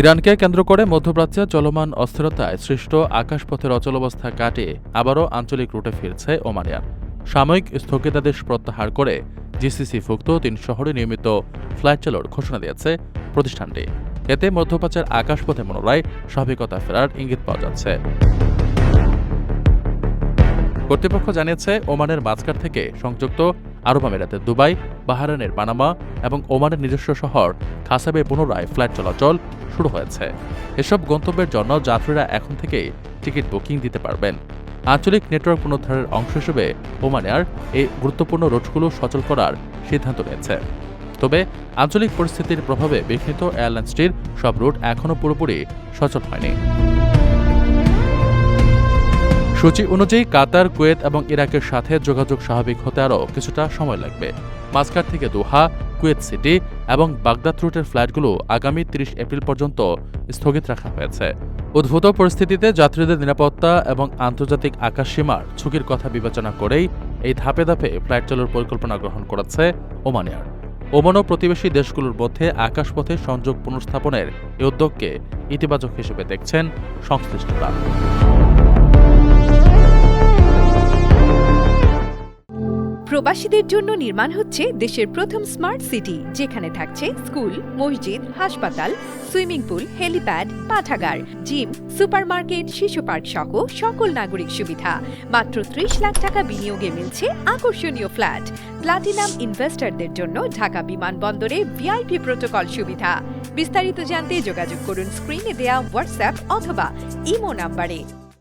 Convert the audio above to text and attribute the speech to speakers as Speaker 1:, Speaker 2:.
Speaker 1: ইরানকে কেন্দ্র করে মধ্যপ্রাচ্যে চলমান অস্থিরতায় সৃষ্ট আকাশপথের অচলাবস্থা কাটিয়ে আবারও আঞ্চলিক রুটে ফিরছে ওমানিয়ান। সাময়িক স্থগিতাদেশ প্রত্যাহার করে জিসিসিভুক্ত ৩ শহরে নিয়মিত ফ্লাইট চালুর ঘোষণা দিয়েছে প্রতিষ্ঠানটি। এতে মধ্যপ্রাচ্যের আকাশপথে পুনরায় স্বাভাবিকতা ফেরার ইঙ্গিত পাওয়া যাচ্ছে। কর্তৃপক্ষ জানিয়েছে, ওমানের মাঝখাট থেকে সংযুক্ত আরব আমিরাতের দুবাই, বাহরাইনের পানামা এবং ওমানের নিজস্ব শহর খাসাবে পুনরায় ফ্লাইট চলাচল শুরু হয়েছে। এসব গন্তব্যের জন্য যাত্রীরা এখন থেকেই টিকিট বুকিং দিতে পারবেন। আঞ্চলিক নেটওয়ার্ক পুনরুদ্ধারের অংশ হিসেবে ওমান এয়ার এই গুরুত্বপূর্ণ রুটগুলো সচল করার সিদ্ধান্ত নিয়েছে। তবে আঞ্চলিক পরিস্থিতির প্রভাবে বিঘ্নিত এয়ারলাইন্সটির সব রুট এখনও পুরোপুরি সচল হয়নি। সূচি অনুযায়ী কাতার, কুয়েত এবং ইরাকের সাথে যোগাযোগ স্বাভাবিক হতে আরও কিছুটা সময় লাগবে। মাস্কাট থেকে দোহা, কুয়েত সিটি এবং বাগদাদ রুটের ফ্লাইটগুলো আগামী ৩০ এপ্রিল পর্যন্ত স্থগিত রাখা হয়েছে। উদ্ভূত পরিস্থিতিতে যাত্রীদের নিরাপত্তা এবং আন্তর্জাতিক আকাশসীমার ঝুঁকির কথা বিবেচনা করেই এই ধাপে ধাপে ফ্লাইট চালুর পরিকল্পনা গ্রহণ করেছে ওমান এয়ার। ওমান ও প্রতিবেশী দেশগুলোর মধ্যে আকাশপথে সংযোগ পুনঃস্থাপনের এই উদ্যোগকে ইতিবাচক হিসেবে দেখছেন সংশ্লিষ্টরা।
Speaker 2: প্রবাসীদের জন্য নির্মাণ হচ্ছে দেশের প্রথম স্মার্ট সিটি, যেখানে থাকছে স্কুল, মসজিদ, হাসপাতাল, সুইমিং পুল, হেলিপ্যাড, পাঠাগার, জিম, সুপারমার্কেট, শিশু পার্ক সহ সকল নাগরিক সুবিধা। মাত্র ৩০ লাখ টাকা বিনিয়োগে মিলছে আকর্ষণীয় ফ্ল্যাট। প্লাটিনাম ইনভেস্টরদের জন্য ঢাকা বিমানবন্দরে ভিআইপি প্রোটোকল সুবিধা। বিস্তারিত জানতে যোগাযোগ করুন স্ক্রিনে দেয়া হোয়াটসঅ্যাপ অথবা ইমো নাম্বারে।